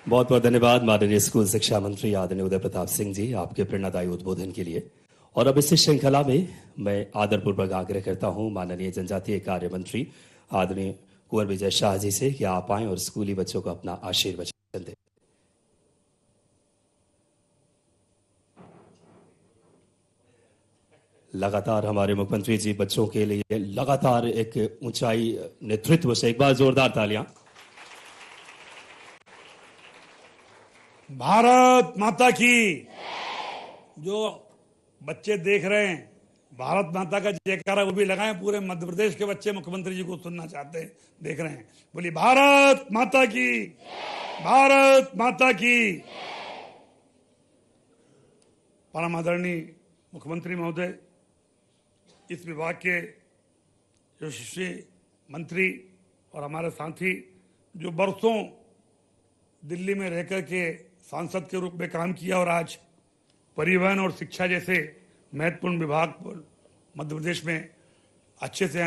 बहुत बहुत धन्यवाद माननीय स्कूल शिक्षा मंत्री आदरणीय उदय प्रताप सिंह जी, आपके प्रेरणादायी उद्बोधन के लिए। और अब इस श्रृंखला में मैं आदरपूर्वक आग्रह करता हूं माननीय जनजातीय कार्य मंत्री आदरणीय कुंवर विजय शाह जी से कि आप आएं और स्कूली बच्चों को अपना आशीर्वचन दें। लगातार हमारे मुख्यमंत्री जी बच्चों के लिए लगातार एक ऊंचाई नेतृत्व से, एक बार जोरदार तालियां। भारत माता की। जो बच्चे देख रहे हैं, भारत माता का जयकारा वो भी लगाएं। पूरे मध्य प्रदेश के बच्चे मुख्यमंत्री जी को सुनना चाहते हैं, देख रहे हैं। बोलिए भारत माता की, भारत माता की। परम आदरणीय मुख्यमंत्री महोदय, इस विभाग के यशस्वी मंत्री और हमारे साथी जो बरसों दिल्ली में रहकर के सांसद के रूप में काम किया और आज परिवहन और शिक्षा जैसे महत्वपूर्ण विभाग मध्य प्रदेश में अच्छे से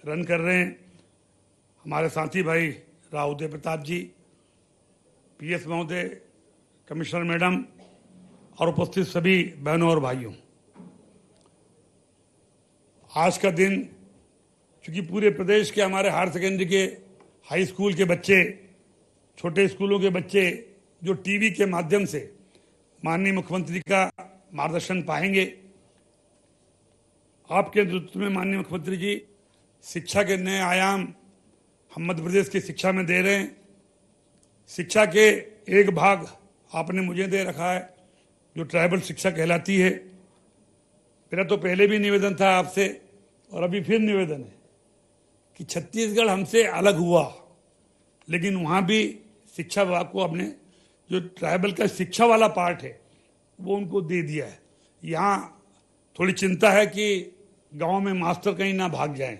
रन कर रहे हैं। हमारे साथी भाई राव उदय प्रताप जी, पीएस महोदय, कमिश्नर मैडम और उपस्थित सभी बहनों और भाइयों, आज का दिन चूंकि पूरे प्रदेश के हमारे हायर सेकेंडरी के, हाई स्कूल के बच्चे, छोटे स्कूलों के बच्चे जो टीवी के माध्यम से माननीय मुख्यमंत्री का मार्गदर्शन पाएंगे। आपके नेतृत्व में माननीय मुख्यमंत्री जी शिक्षा के नए आयाम हम मध्य प्रदेश की शिक्षा में दे रहे हैं। शिक्षा के एक भाग आपने मुझे दे रखा है जो ट्राइबल शिक्षा कहलाती है। मेरा तो पहले भी निवेदन था आपसे और अभी फिर निवेदन है कि छत्तीसगढ़ हमसे अलग हुआ, लेकिन वहाँ भी शिक्षा विभाग को अपने जो ट्राइबल का शिक्षा वाला पार्ट है वो उनको दे दिया है। यहाँ थोड़ी चिंता है कि गांव में मास्टर कहीं ना भाग जाएं,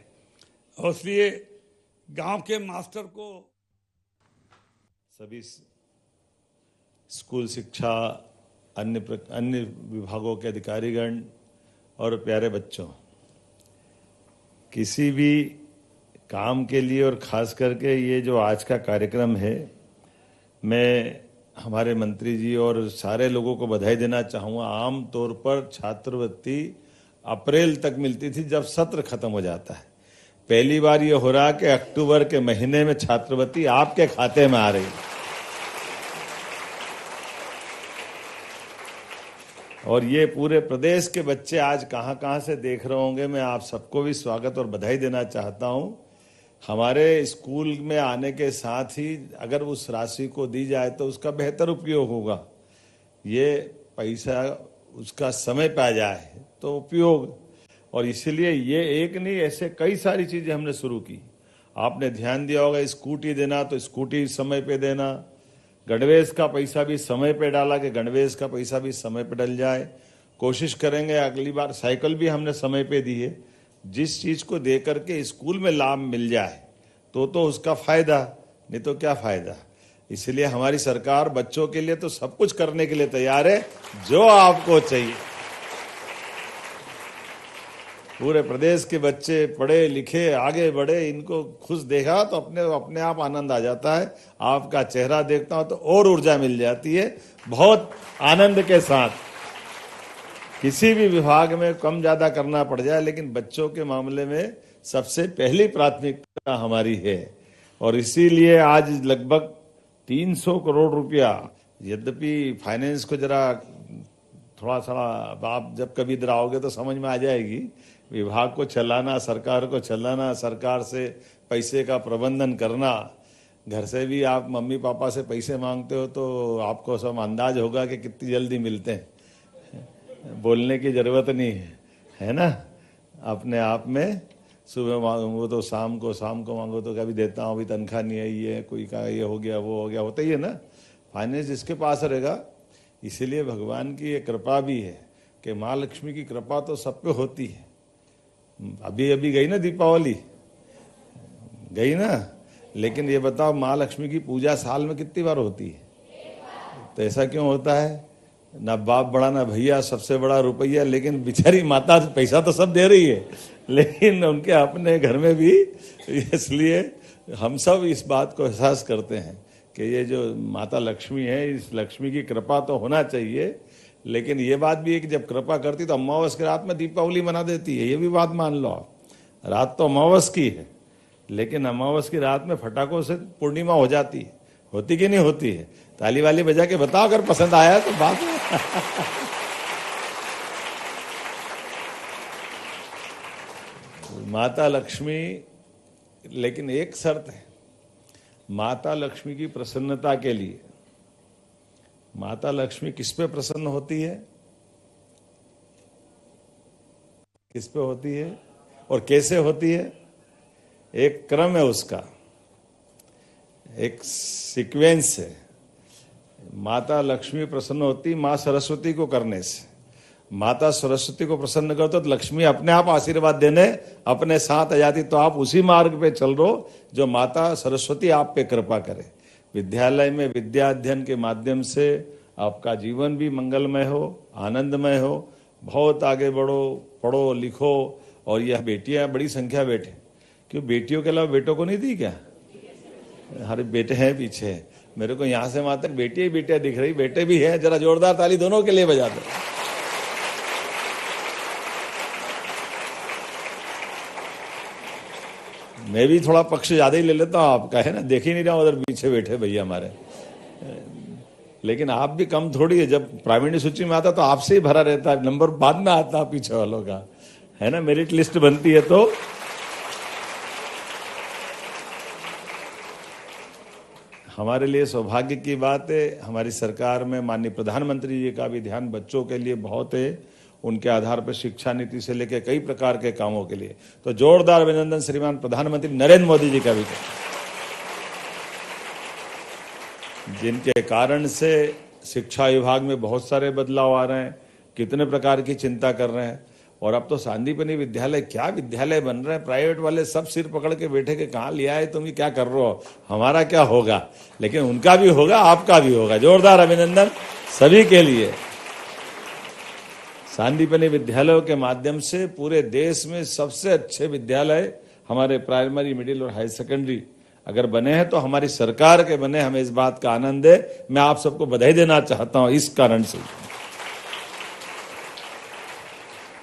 और इसलिए गांव के मास्टर को सभी स्कूल शिक्षा, अन्य विभागों के अधिकारीगण और प्यारे बच्चों, किसी भी काम के लिए और खास करके ये जो आज का कार्यक्रम है, मैं हमारे मंत्री जी और सारे लोगों को बधाई देना चाहूँगा। आम तौर पर छात्रवृत्ति अप्रैल तक मिलती थी जब सत्र खत्म हो जाता है। पहली बार ये हो रहा कि अक्टूबर के महीने में छात्रवृत्ति आपके खाते में आ रही है। और ये पूरे प्रदेश के बच्चे आज कहाँ से देख रहे होंगे, मैं आप सबको भी स्वागत और बधाई देना चाहता हूँ। हमारे स्कूल में आने के साथ ही अगर उस राशि को दी जाए तो उसका बेहतर उपयोग होगा। ये पैसा उसका समय पे आ जाए तो उपयोग, और इसीलिए ये एक नहीं, ऐसे कई सारी चीजें हमने शुरू की। आपने ध्यान दिया होगा, स्कूटी देना तो स्कूटी समय पे देना, गणवेश का पैसा भी समय पे डाला कि गणवेश का पैसा भी समय पे डल जाए। कोशिश करेंगे अगली बार साइकिल भी हमने समय पे दी है। जिस चीज को दे करके स्कूल में लाभ मिल जाए तो उसका फायदा, नहीं तो क्या फायदा। इसलिए हमारी सरकार बच्चों के लिए तो सब कुछ करने के लिए तैयार है जो आपको चाहिए। पूरे प्रदेश के बच्चे पढ़े लिखे आगे बढ़े, इनको खुश देखा तो अपने आप आनंद आ जाता है। आपका चेहरा देखता हूं तो और ऊर्जा मिल जाती है। बहुत आनंद के साथ किसी भी विभाग में कम ज्यादा करना पड़ जाए, लेकिन बच्चों के मामले में सबसे पहली प्राथमिकता हमारी है। और इसीलिए आज लगभग 300 करोड़ रुपया, यद्यपि फाइनेंस को जरा थोड़ा सा आप जब कभी इधर आओगे तो समझ में आ जाएगी। विभाग को चलाना, सरकार को चलाना, सरकार से पैसे का प्रबंधन करना, घर से भी आप मम्मी पापा से पैसे मांगते हो तो आपको सब अंदाज होगा कि कितनी जल्दी मिलते हैं। बोलने की जरूरत नहीं है ना। अपने आप में सुबह मांगो तो शाम को मांगो तो कभी देता हूँ, अभी तनख्वाह नहीं आई है, कोई का ये हो गया वो हो गया, होता ही है ना। फाइनेंस जिसके पास रहेगा, इसीलिए भगवान की ये कृपा भी है कि माँ लक्ष्मी की कृपा तो सब पे होती है। अभी गई ना दीपावली, गई ना, लेकिन ये बताओ माँ लक्ष्मी की पूजा साल में कितनी बार होती है? तो ऐसा क्यों होता है? ना बाप बड़ा ना भैया, सबसे बड़ा रुपया, लेकिन बेचारी माता पैसा तो सब दे रही है, लेकिन उनके अपने घर में भी। इसलिए हम सब इस बात को एहसास करते हैं कि ये जो माता लक्ष्मी है, इस लक्ष्मी की कृपा तो होना चाहिए, लेकिन ये बात भी है कि जब कृपा करती तो अमावस की रात में दीपावली मना देती है। ये भी बात मान लो आप, रात तो अमावस की है, लेकिन अमावस की रात में फटाकों से पूर्णिमा हो जाती है। होती कि नहीं होती है? ताली वाली बजा के बताओ अगर पसंद आया तो बात माता लक्ष्मी, लेकिन एक शर्त है, माता लक्ष्मी की प्रसन्नता के लिए। माता लक्ष्मी किस पे प्रसन्न होती है, किस पे होती है और कैसे होती है? एक क्रम है उसका, एक सीक्वेंस है। माता लक्ष्मी प्रसन्न होती माँ सरस्वती को करने से। माता सरस्वती को प्रसन्न करते तो लक्ष्मी अपने आप आशीर्वाद देने अपने साथ आ जाती। तो आप उसी मार्ग पे चल रहो जो माता सरस्वती आप पे कृपा करे। विद्यालय में विद्या अध्ययन के माध्यम से आपका जीवन भी मंगलमय हो, आनंदमय हो, बहुत आगे बढ़ो, पढ़ो लिखो। और यह बेटियां बड़ी संख्या बैठे, क्यों बेटियों के अलावा बेटों को नहीं दी क्या? हमारे बेटे हैं पीछे, मेरे को यहां से वहां तक बेटियां ही बेटियां दिख रही, बेटे भी है। जरा जोरदार ताली दोनों के लिए बजा दो। मैं भी थोड़ा पक्ष ज्यादा ही ले लेता हूं आपका, है ना, देख ही नहीं रहा उधर पीछे बैठे भैया हमारे, लेकिन आप भी कम थोड़ी है। जब प्रावीण्य सूची में आता तो आपसे ही भरा रहता है, नंबर बाद में आता पीछे वालों का, है ना। मेरिट लिस्ट बनती है तो हमारे लिए सौभाग्य की बात है। हमारी सरकार में माननीय प्रधानमंत्री जी का भी ध्यान बच्चों के लिए बहुत है। उनके आधार पर शिक्षा नीति से लेकर कई प्रकार के कामों के लिए तो जोरदार अभिनंदन श्रीमान प्रधानमंत्री नरेंद्र मोदी जी का भी, जिनके कारण से शिक्षा विभाग में बहुत सारे बदलाव आ रहे हैं, कितने प्रकार की चिंता कर रहे हैं। और अब तो सांदीपनि विद्यालय, क्या विद्यालय बन रहे हैं। प्राइवेट वाले सब सिर पकड़ के बैठे के कहाँ लिया है तुम, क्या कर रहे हो, हमारा क्या होगा। लेकिन उनका भी होगा, आपका भी होगा। जोरदार अभिनंदन सभी के लिए। सांदीपनि विद्यालयों के माध्यम से पूरे देश में सबसे अच्छे विद्यालय हमारे प्राइमरी, मिडिल और हाई सेकेंडरी अगर बने हैं तो हमारी सरकार के बने। हमें इस बात का आनंद है। मैं आप सबको बधाई देना चाहता हूं इस कारण से।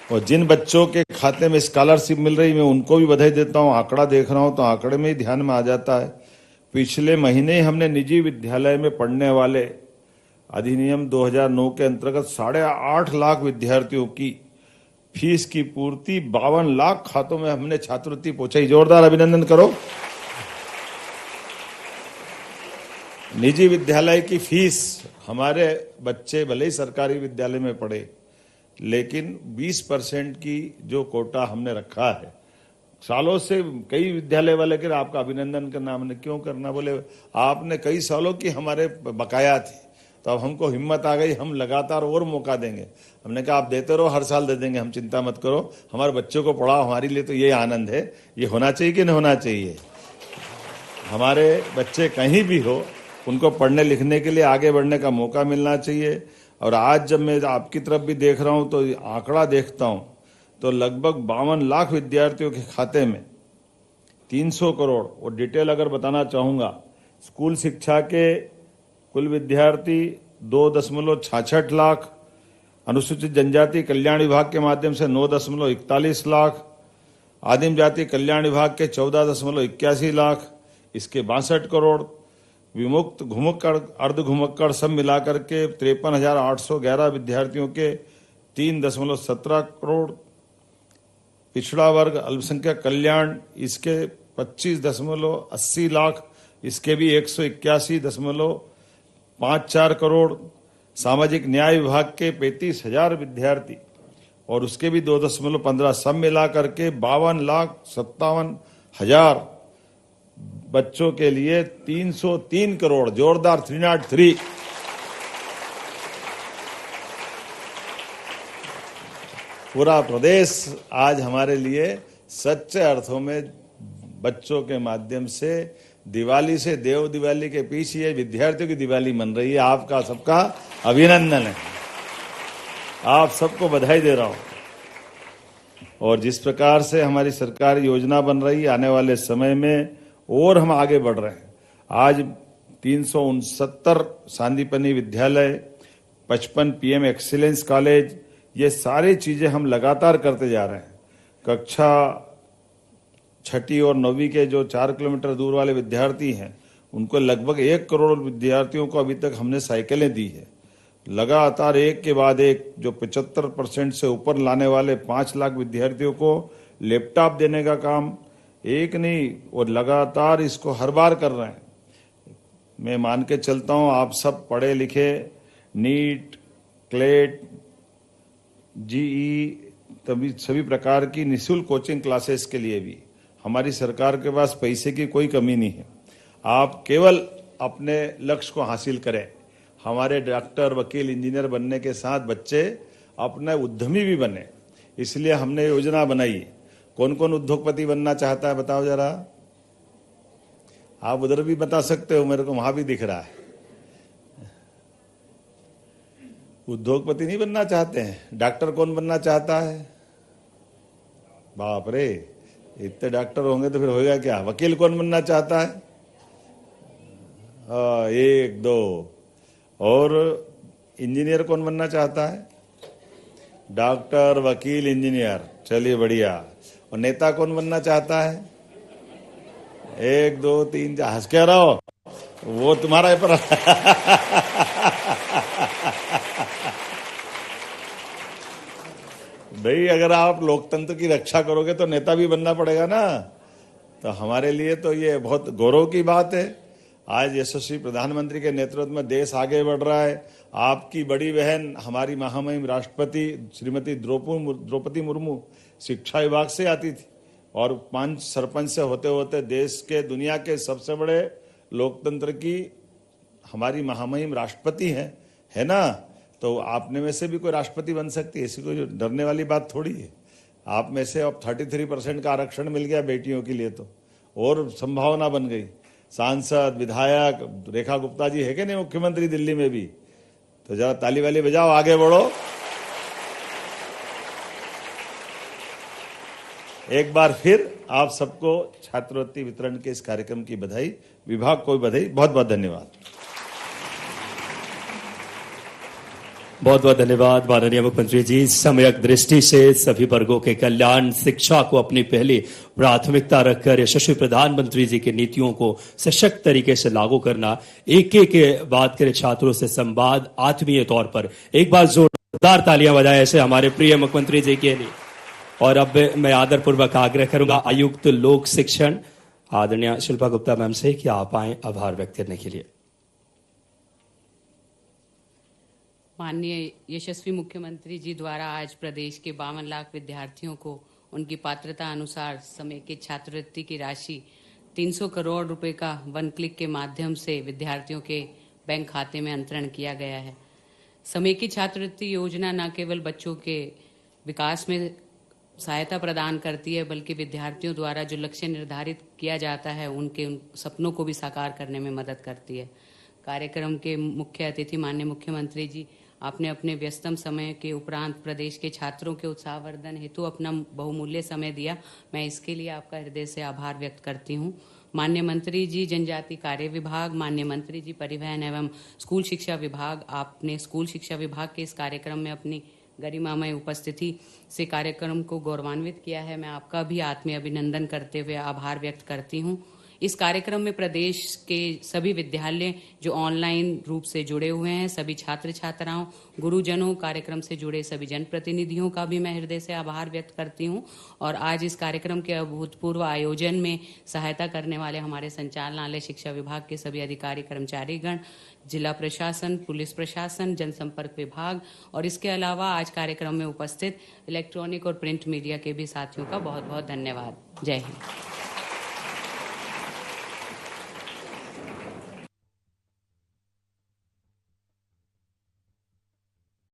और जिन बच्चों के खाते में स्कॉलरशिप मिल रही, मैं उनको भी बधाई देता हूं। आंकड़ा देख रहा हूं तो आंकड़े में ही ध्यान में आ जाता है। पिछले महीने हमने निजी विद्यालय में पढ़ने वाले अधिनियम 2009 के अंतर्गत 8.5 लाख विद्यार्थियों की फीस की पूर्ति 52 लाख खातों में हमने छात्रवृत्ति पहुंचाई। जोरदार अभिनंदन करो। निजी विद्यालय की फीस, हमारे बच्चे भले ही सरकारी विद्यालय में पढ़े, लेकिन 20% की जो कोटा हमने रखा है सालों से। कई विद्यालय वाले कह आपका अभिनंदन करना, हमने क्यों करना, बोले आपने कई सालों की हमारे बकाया थी, तो अब हमको हिम्मत आ गई, हम लगातार और मौका देंगे। हमने कहा आप देते रहो, हर साल दे देंगे, हम चिंता मत करो, हमारे बच्चों को पढ़ाओ। हमारे लिए तो ये आनंद है। ये होना चाहिए कि नहीं होना चाहिए। हमारे बच्चे कहीं भी हो, उनको पढ़ने लिखने के लिए आगे बढ़ने का मौका मिलना चाहिए। और आज जब मैं आपकी तरफ भी देख रहा हूं तो आंकड़ा देखता हूं तो लगभग 52 लाख विद्यार्थियों के खाते में 300 करोड़, और डिटेल अगर बताना चाहूंगा, स्कूल शिक्षा के कुल विद्यार्थी 2.66 लाख, अनुसूचित जनजाति कल्याण विभाग के माध्यम से 9.41 लाख, आदिम जाति कल्याण विभाग के 14.81 लाख, इसके 62 करोड़, विमुक्त घुमक्कड़ अर्ध घुमक्कड़ सब मिलाकर के 53,811 विद्यार्थियों के 3.17 करोड़, पिछड़ा वर्ग अल्पसंख्यक कल्याण इसके 25.80 लाख, इसके भी 181.54 करोड़, सामाजिक न्याय विभाग के 35,000 विद्यार्थी और उसके भी 2.15 सब मिलाकर के 52,57,000 बच्चों के लिए 303 करोड़। जोरदार 303। पूरा प्रदेश आज हमारे लिए सच्चे अर्थों में बच्चों के माध्यम से दिवाली से देव दिवाली के पीछे ये विद्यार्थियों की दिवाली मन रही है। आपका सबका अभिनंदन है, आप सबको बधाई दे रहा हूं। और जिस प्रकार से हमारी सरकार योजना बन रही है, आने वाले समय में और हम आगे बढ़ रहे हैं। आज 369 सांदीपनि विद्यालय, 55 PM एक्सीलेंस कॉलेज, ये सारी चीजें हम लगातार करते जा रहे हैं। कक्षा 6ठी और 9वीं के जो 4 किलोमीटर दूर वाले विद्यार्थी हैं, उनको लगभग 1 करोड़ विद्यार्थियों को अभी तक हमने साइकिलें दी है। लगातार एक के बाद एक जो 75% से ऊपर लाने वाले 5 लाख विद्यार्थियों को लैपटॉप देने का काम एक नहीं, और लगातार इसको हर बार कर रहे हैं। मैं मान के चलता हूं आप सब पढ़े लिखे, नीट, क्लेट, जीई सभी प्रकार की निःशुल्क कोचिंग क्लासेस के लिए भी हमारी सरकार के पास पैसे की कोई कमी नहीं है। आप केवल अपने लक्ष्य को हासिल करें। हमारे डॉक्टर, वकील, इंजीनियर बनने के साथ बच्चे अपने उद्यमी भी बने, इसलिए हमने योजना बनाई। कौन कौन उद्योगपति बनना चाहता है बताओ जरा। आप उधर भी बता सकते हो, मेरे को वहां भी दिख रहा है। उद्योगपति नहीं बनना चाहते हैं। डॉक्टर कौन बनना चाहता है? बाप रे, इतने डॉक्टर होंगे तो फिर होगा क्या। वकील कौन बनना चाहता है? 1 2। और इंजीनियर कौन बनना चाहता है? डॉक्टर, वकील, इंजीनियर, चलिए बढ़िया। और नेता कौन बनना चाहता है? 1 2 3 4। हंस क्या रहो, वो तुम्हारा पर भाई अगर आप लोकतंत्र की रक्षा करोगे तो नेता भी बनना पड़ेगा ना। तो हमारे लिए तो ये बहुत गौरव की बात है। आज यशस्वी प्रधानमंत्री के नेतृत्व में देश आगे बढ़ रहा है। आपकी बड़ी बहन हमारी महामहिम राष्ट्रपति श्रीमती द्रौपदी मुर्मू शिक्षा विभाग से आती थी, और 5 सरपंच से होते होते देश के दुनिया के सबसे बड़े लोकतंत्र की हमारी महामहिम राष्ट्रपति है ना। तो आपने में से भी कोई राष्ट्रपति बन सकती है, ऐसी कोई डरने वाली बात थोड़ी है। आप में से अब 33% का आरक्षण मिल गया बेटियों के लिए, तो और संभावना बन गई। सांसद, विधायक रेखा गुप्ता जी है कि नहीं मुख्यमंत्री दिल्ली में भी, तो जरा ताली वाली बजाओ, आगे बढ़ो। एक बार फिर आप सबको छात्रवृत्ति वितरण के इस कार्यक्रम की बधाई, विभाग को भी बधाई। बहुत बहुत धन्यवाद। बहुत बहुत धन्यवाद माननीय मुख्यमंत्री जी। समयक दृष्टि से सभी वर्गों के कल्याण, शिक्षा को अपनी पहली प्राथमिकता रखकर यशस्वी प्रधानमंत्री जी की नीतियों को सशक्त तरीके से लागू करना, एक एक बात करें छात्रों से संवाद, आत्मीय तौर पर एक बार जोरदार तालियां बजाएं ऐसे हमारे प्रिय मुख्यमंत्री जी के लिए। और अब मैं आदरपूर्वक आग्रह करूंगा आयुक्त लोक शिक्षण आदरणीय शिल्पा गुप्ता मैम से कि आप आए आभार व्यक्त करने के लिए। माननीय यशस्वी मुख्यमंत्री जी द्वारा आज प्रदेश के 52 लाख विद्यार्थियों को उनकी पात्रता अनुसार समेकित छात्रवृत्ति की राशि 300 करोड़ रुपए का 1 क्लिक के माध्यम से विद्यार्थियों के बैंक खाते में अंतरण किया गया है। समेकित छात्रवृत्ति योजना न केवल बच्चों के विकास में सहायता प्रदान करती है, बल्कि विद्यार्थियों द्वारा जो लक्ष्य निर्धारित किया जाता है उनके सपनों को भी साकार करने में मदद करती है। कार्यक्रम के मुख्य अतिथि माननीय मुख्यमंत्री जी, आपने अपने व्यस्तम समय के उपरांत प्रदेश के छात्रों के उत्साहवर्धन हेतु अपना बहुमूल्य समय दिया। मैं इसके लिए आपका हृदय से आभार व्यक्त करती हूँ। माननीय मंत्री जी जनजाति कार्य विभाग, माननीय मंत्री जी परिवहन एवं स्कूल शिक्षा विभाग, आपने स्कूल शिक्षा विभाग के इस कार्यक्रम में अपनी गरिमामय उपस्थिति से कार्यक्रम को गौरवान्वित किया है। मैं आपका भी आत्मीय अभिनंदन करते हुए आभार व्यक्त करती हूँ। इस कार्यक्रम में प्रदेश के सभी विद्यालय जो ऑनलाइन रूप से जुड़े हुए हैं, सभी छात्र छात्राओं, गुरुजनों, कार्यक्रम से जुड़े सभी जनप्रतिनिधियों का भी मैं हृदय से आभार व्यक्त करती हूं। और आज इस कार्यक्रम के अभूतपूर्व आयोजन में सहायता करने वाले हमारे संचालनालय शिक्षा विभाग के सभी अधिकारी कर्मचारीगण, जिला प्रशासन, पुलिस प्रशासन, जनसंपर्क विभाग और इसके अलावा आज कार्यक्रम में उपस्थित इलेक्ट्रॉनिक और प्रिंट मीडिया के भी साथियों का बहुत बहुत धन्यवाद। जय हिंद।